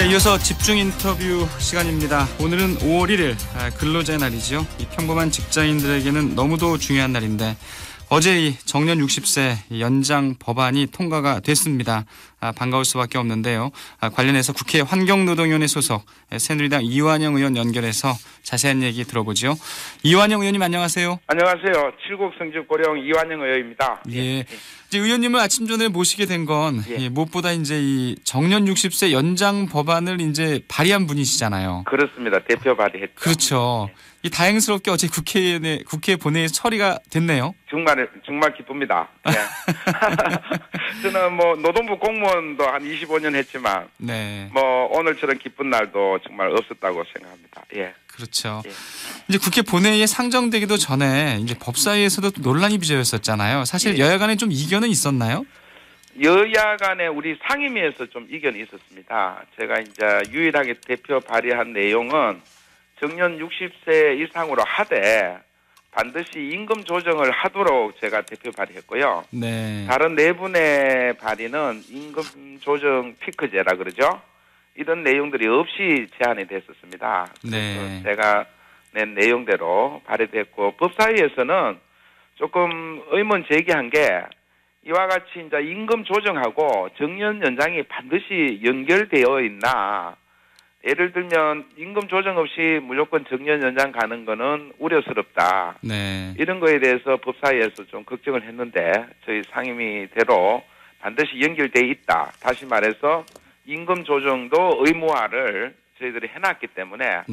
네, 이어서 집중 인터뷰 시간입니다. 오늘은 5월 1일 근로자의 날이죠. 이 평범한 직장인들에게는 너무도 중요한 날인데 어제 이 정년 60세 연장 법안이 통과가 됐습니다. 반가울 수밖에 없는데요. 관련해서 국회 환경노동위원회 소속 새누리당 이완영 의원 연결해서 자세한 얘기 들어보죠. 이완영 의원님 안녕하세요. 안녕하세요. 칠곡 성주고령 이완영 의원입니다. 예. 이제 의원님을 아침 전에 모시게 된 건 무엇보다 이제 이 정년 60세 연장 법안을 이제 발의한 분이시잖아요. 그렇습니다. 대표 발의했죠. 그렇죠. 이 다행스럽게 어제 국회 본회의에서 처리가 됐네요. 정말 기쁩니다. 예. 저는 뭐 노동부 공무원도 한 25년 했지만 뭐 오늘처럼 기쁜 날도 정말 없었다고 생각합니다. 예. 그렇죠. 예. 이제 국회 본회의에 상정되기도 전에 이제 법사위에서도 논란이 빚어졌었잖아요. 사실 여야 간에 좀 이견은 있었나요? 여야 간에 우리 상임위에서 좀 이견이 있었습니다. 제가 이제 유일하게 대표 발의한 내용은 정년 60세 이상으로 하되 반드시 임금 조정을 하도록 제가 대표 발의했고요. 네. 다른 네 분의 발의는 임금 조정 피크제라 그러죠. 이런 내용들이 없이 제안이 됐었습니다. 네. 제가 낸 내용대로 발의됐고 법사위에서는 조금 의문 제기한 게 이와 같이 이제 임금 조정하고 정년 연장이 반드시 연결되어 있나. 예를 들면 임금 조정 없이 무조건 정년 연장 가는 거는 우려스럽다. 네. 이런 거에 대해서 법사위에서 좀 걱정을 했는데 저희 상임위대로 반드시 연결돼 있다. 다시 말해서 임금 조정도 의무화를 저희들이 해놨기 때문에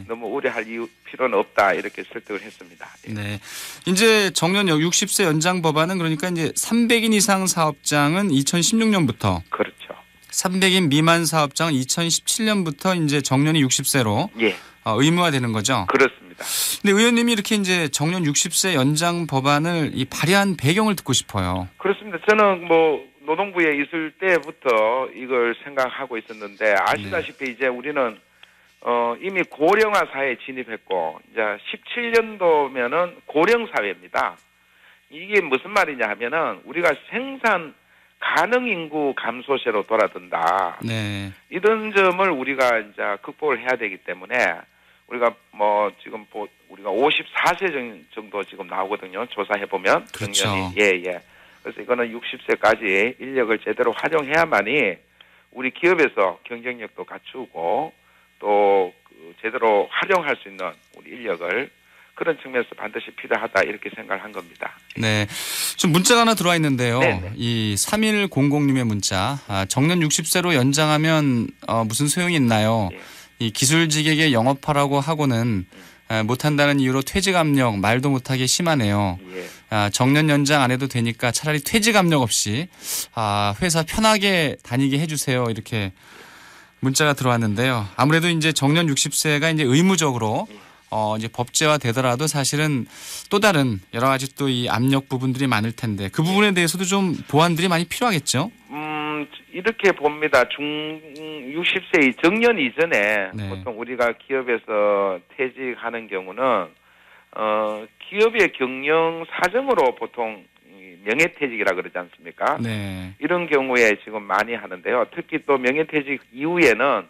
너무 우려할 필요는 없다. 이렇게 설득을 했습니다. 네. 이제 정년 60세 연장 법안은 그러니까 이제 300인 이상 사업장은 2016년부터. 그렇죠. 300인 미만 사업장은 2017년부터 이제 정년이 60세로 의무화되는 거죠. 그렇습니다. 근데 의원님이 이렇게 이제 정년 60세 연장 법안을 이 발의한 배경을 듣고 싶어요. 그렇습니다. 저는 뭐 노동부에 있을 때부터 이걸 생각하고 있었는데 아시다시피 이제 우리는 이미 고령화 사회에 진입했고 이제 17년도면은 고령 사회입니다. 이게 무슨 말이냐 하면은 우리가 생산 가능 인구 감소세로 돌아든다. 네. 이런 점을 우리가 이제 극복을 해야 되기 때문에 우리가 뭐 지금 우리가 54세 정도 지금 나오거든요. 조사해 보면. 그렇죠. 정년이. 예. 그래서 이거는 60세까지 인력을 제대로 활용해야만이 우리 기업에서 경쟁력도 갖추고 또 제대로 활용할 수 있는 우리 인력을 그런 측면에서 반드시 필요하다 이렇게 생각을 한 겁니다. 네. 좀 문자가 하나 들어와 있는데요. 네네. 이 3100님의 문자. 정년 60세로 연장하면 무슨 소용이 있나요? 이 기술직에게 영업하라고 하고는 못한다는 이유로 퇴직 압력 말도 못하게 심하네요. 정년 연장 안 해도 되니까 차라리 퇴직 압력 없이 회사 편하게 다니게 해주세요. 이렇게 문자가 들어왔는데요. 아무래도 이제 정년 60세가 이제 의무적으로 이제 법제화 되더라도 사실은 또 다른 여러 가지 또 이 압력 부분들이 많을 텐데 그 부분에 대해서도 좀 보완들이 많이 필요하겠죠? 이렇게 봅니다. 60세 정년 이전에 보통 우리가 기업에서 퇴직하는 경우는 기업의 경영 사정으로 보통 명예퇴직이라 그러지 않습니까? 네. 이런 경우에 지금 많이 하는데요. 특히 또 명예퇴직 이후에는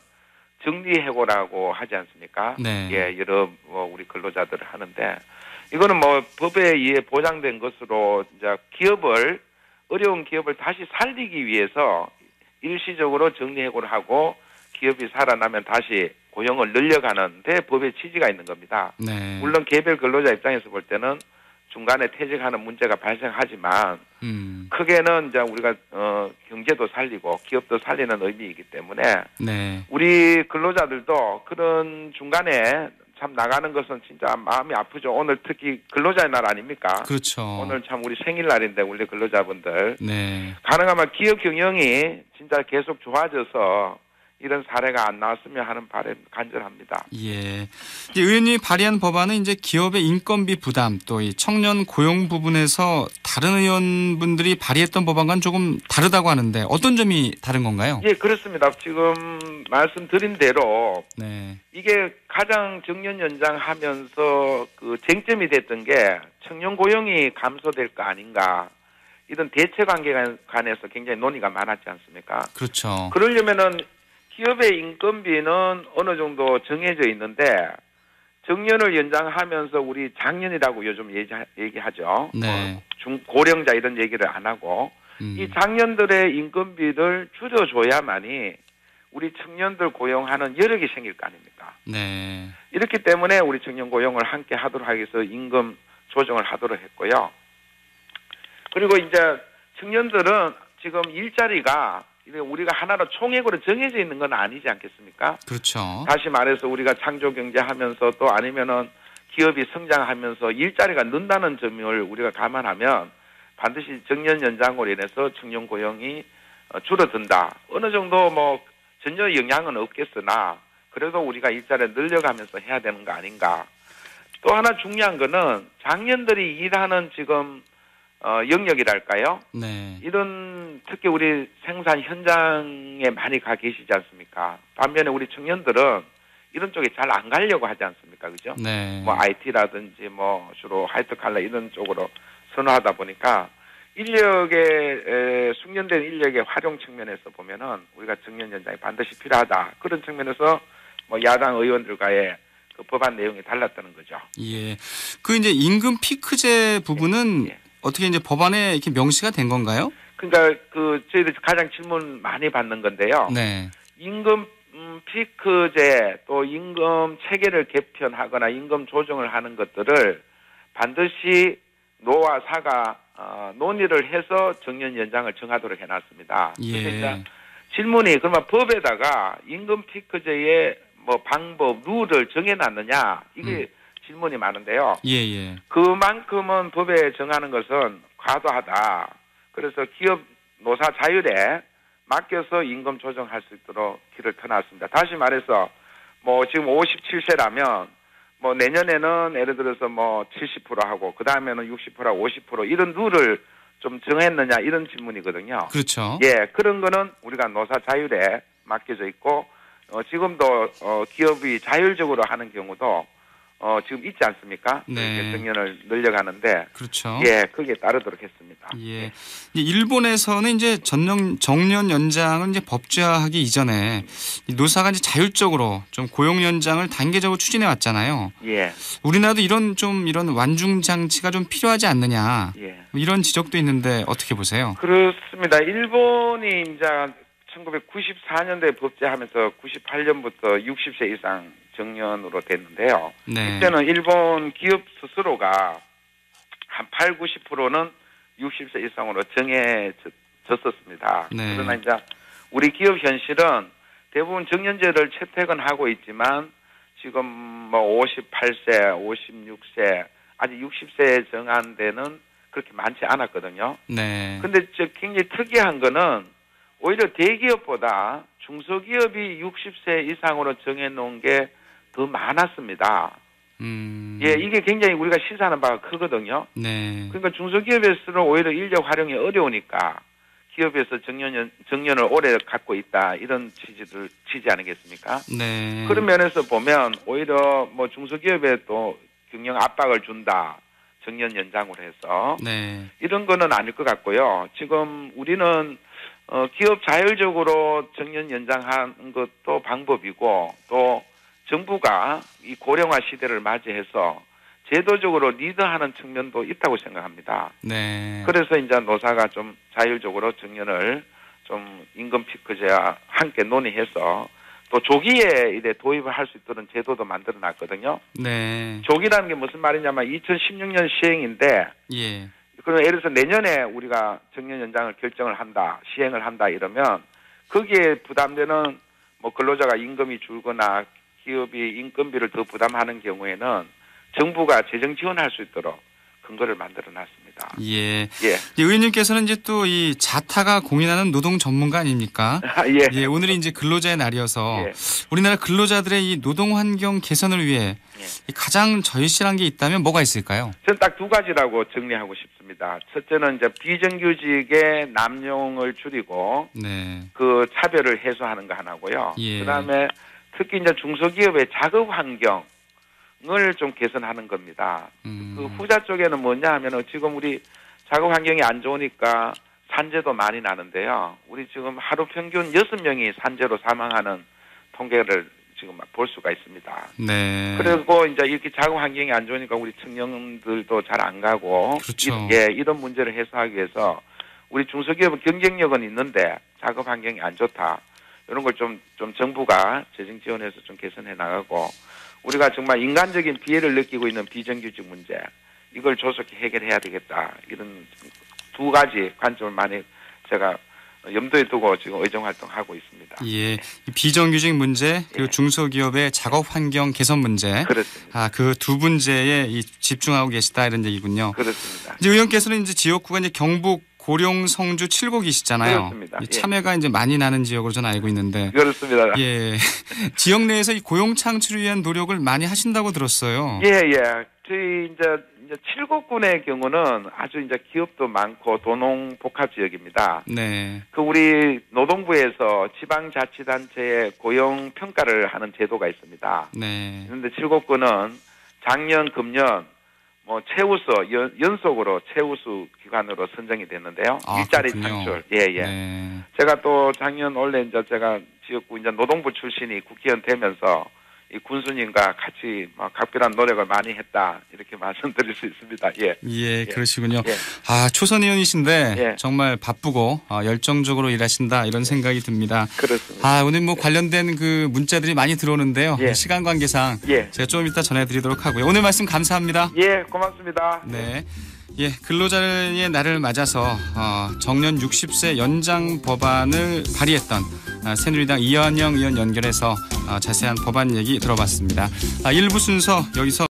정리해고라고 하지 않습니까? 네. 여러 우리 근로자들을 하는데 이거는 뭐 법에 의해 보장된 것으로 이제 어려운 기업을 다시 살리기 위해서 일시적으로 정리해고를 하고 기업이 살아나면 다시 고용을 늘려가는데 법의 취지가 있는 겁니다. 네. 물론 개별 근로자 입장에서 볼 때는 중간에 퇴직하는 문제가 발생하지만 크게는 이제 우리가 경제도 살리고 기업도 살리는 의미이기 때문에 우리 근로자들도 그런 중간에 참 나가는 것은 진짜 마음이 아프죠. 오늘 특히 근로자의 날 아닙니까? 그렇죠. 오늘 참 우리 생일날인데 우리 근로자분들 가능하면 기업 경영이 진짜 계속 좋아져서 이런 사례가 안 나왔으면 하는 바람 간절합니다. 예. 이제 의원님이 발의한 법안은 이제 기업의 인건비 부담 또 이 청년 고용 부분에서 다른 의원분들이 발의했던 법안과는 조금 다르다고 하는데 어떤 점이 다른 건가요? 예, 그렇습니다. 지금 말씀드린 대로 이게 가장 정년 연장하면서 그 쟁점이 됐던 게 청년 고용이 감소될 거 아닌가. 이런 대체 관계에 관해서 굉장히 논의가 많았지 않습니까? 그렇죠. 그러려면은 기업의 인건비는 어느 정도 정해져 있는데 정년을 연장하면서 우리 장년이라고 요즘 얘기하죠. 네. 고령자 이런 얘기를 안 하고 이 장년들의 인건비를 줄여줘야만이 우리 청년들 고용하는 여력이 생길 거 아닙니까? 네. 이렇기 때문에 우리 청년 고용을 함께 하도록 하기 위해서 임금 조정을 하도록 했고요. 그리고 이제 청년들은 지금 일자리가 우리가 하나로 총액으로 정해져 있는 건 아니지 않겠습니까? 그렇죠. 다시 말해서 우리가 창조 경제하면서 또 아니면은 기업이 성장하면서 일자리가 는다는 점을 우리가 감안하면 반드시 정년 연장으로 인해서 청년 고용이 줄어든다. 어느 정도 뭐 전혀 영향은 없겠으나 그래도 우리가 일자리를 늘려가면서 해야 되는 거 아닌가. 또 하나 중요한 거는 장년들이 일하는 지금 영역이랄까요? 네. 이런 특히 우리 생산 현장에 많이 가 계시지 않습니까? 반면에 우리 청년들은 이런 쪽에 잘 안 가려고 하지 않습니까? 그죠? 네. 뭐 IT라든지 뭐 주로 화이트 칼라 이런 쪽으로 선호하다 보니까 인력의 숙련된 인력의 활용 측면에서 보면은 우리가 정년 연장이 반드시 필요하다. 그런 측면에서 뭐 야당 의원들과의 그 법안 내용이 달랐다는 거죠. 예. 그 이제 임금 피크제 부분은 예. 어떻게 이제 법안에 이렇게 명시가 된 건가요? 그러니까 그 저희들 가장 질문 많이 받는 건데요. 네. 임금 피크제 또 임금 체계를 개편하거나 임금 조정을 하는 것들을 반드시 노와 사가 논의를 해서 정년 연장을 정하도록 해놨습니다. 예. 그래서 질문이 그러면 법에다가 임금 피크제의 뭐 방법, 룰을 정해놨느냐 이게 질문이 많은데요. 예. 그만큼은 법에 정하는 것은 과도하다. 그래서 기업 노사 자율에 맡겨서 임금 조정할 수 있도록 길을 터놨습니다. 다시 말해서 뭐 지금 57세라면 뭐 내년에는 예를 들어서 뭐 70% 하고 그 다음에는 60%하고 50% 이런 룰을 좀 정했느냐 이런 질문이거든요. 그렇죠. 예, 그런 거는 우리가 노사 자율에 맡겨져 있고 지금도 기업이 자율적으로 하는 경우도 지금 있지 않습니까? 네. 정년을 늘려가는데 그렇죠. 예, 거기에 따르도록 했습니다. 예. 일본에서는 이제 정년 연장을 이제 법제화하기 이전에 이 노사가 이제 자율적으로 좀 고용 연장을 단계적으로 추진해 왔잖아요. 예. 우리나라도 이런 완중 장치가 좀 필요하지 않느냐. 예. 이런 지적도 있는데 어떻게 보세요? 그렇습니다. 일본이 이제 1994년도에 법제하면서 98년부터 60세 이상 정년으로 됐는데요. 네. 이때는 일본 기업 스스로가 한 8, 90%는 60세 이상으로 정해졌었습니다. 네. 그러나 이제 우리 기업 현실은 대부분 정년제를 채택은 하고 있지만 지금 뭐 58세, 56세, 아직 60세에 정한 데는 그렇게 많지 않았거든요. 네. 근데 굉장히 특이한 거는 오히려 대기업보다 중소기업이 60세 이상으로 정해놓은 게 더 많았습니다. 예, 이게 굉장히 우리가 시사하는 바가 크거든요. 네. 그러니까 중소기업에서는 오히려 인력 활용이 어려우니까 기업에서 정년을 오래 갖고 있다 이런 취지 아니겠습니까? 네. 그런 면에서 보면 오히려 뭐 중소기업에 또 경영 압박을 준다. 정년 연장으로 해서 네. 이런 거는 아닐 것 같고요. 지금 우리는 기업 자율적으로 정년 연장하는 것도 방법이고 또 정부가 이 고령화 시대를 맞이해서 제도적으로 리드하는 측면도 있다고 생각합니다. 네. 그래서 이제 노사가 좀 자율적으로 정년을 좀 임금 피크제와 함께 논의해서 또 조기에 이제 도입을 할 수 있도록 제도도 만들어 놨거든요. 네. 조기라는 게 무슨 말이냐면 2016년 시행인데 예. 그러면 예를 들어서 내년에 우리가 정년 연장을 결정을 한다, 시행을 한다 이러면 거기에 부담되는 뭐 근로자가 임금이 줄거나 기업이 인건비를 더 부담하는 경우에는 정부가 재정 지원할 수 있도록 근거를 만들어 놨습니다. 예. 예. 의원님께서는 이제 또 이 자타가 공인하는 노동 전문가 아닙니까? 예. 예. 오늘이 이제 근로자의 날이어서 예. 우리나라 근로자들의 이 노동 환경 개선을 위해 예. 가장 절실한 게 있다면 뭐가 있을까요? 저는 딱 두 가지라고 정리하고 싶습니다. 첫째는 이제 비정규직의 남용을 줄이고 네. 그 차별을 해소하는 거 하나고요. 예. 그다음에 특히 이제 중소기업의 작업 환경을 좀 개선하는 겁니다. 그 후자 쪽에는 뭐냐 하면은 지금 우리 작업 환경이 안 좋으니까 산재도 많이 나는데요. 우리 지금 하루 평균 6명이 산재로 사망하는 통계를 지금 볼 수가 있습니다. 네. 그리고 이제 이렇게 작업 환경이 안 좋으니까 우리 청년들도 잘 안 가고, 그렇죠. 이런 문제를 해소하기 위해서 우리 중소기업은 경쟁력은 있는데 작업 환경이 안 좋다. 이런 걸 좀 정부가 재정 지원해서 좀 개선해 나가고, 우리가 정말 인간적인 피해를 느끼고 있는 비정규직 문제, 이걸 조속히 해결해야 되겠다. 이런 두 가지 관점을 많이 제가 염두에 두고 지금 의정 활동하고 있습니다. 예, 이 비정규직 문제 그리고 예. 중소기업의 작업 환경 개선 문제, 그렇습니다. 그 두 문제에 집중하고 계시다 이런 얘기군요. 그렇습니다. 이제 의원께서는 이제 지역구가 이제 경북 고령 성주 칠곡이시잖아요. 그렇습니다. 이 예. 참여가 이제 많이 나는 지역으로 저는 알고 있는데, 그렇습니다. 예, 지역 내에서 이 고용 창출을 위한 노력을 많이 하신다고 들었어요. 예. 저희 이제 칠곡군의 경우는 아주 이제 기업도 많고 도농 복합 지역입니다. 네, 그 우리 노동부에서 지방자치단체의 고용 평가를 하는 제도가 있습니다. 네, 그런데 칠곡군은 작년, 금년 최우수 연속으로 최우수 기관으로 선정이 됐는데요. 일자리 그렇군요. 창출. 예. 네. 제가 또 작년 원래 이제 제가 지역구 이제 노동부 출신이 국회의원 되면서 이 군수님과 같이 각별한 노력을 많이 했다, 이렇게 말씀드릴 수 있습니다. 예. 예, 그러시군요. 예. 초선 의원이신데 예. 정말 바쁘고 열정적으로 일하신다 이런 생각이 듭니다. 그렇습니다. 오늘 관련된 그 문자들이 많이 들어오는데요. 예. 시간 관계상 예. 제가 좀 이따 전해드리도록 하고요. 오늘 말씀 감사합니다. 예, 고맙습니다. 네. 예, 근로자의 날을 맞아서 정년 60세 연장 법안을 발의했던 새누리당 이완영 의원 연결해서 자세한 법안 얘기 들어봤습니다. 1부 순서 여기서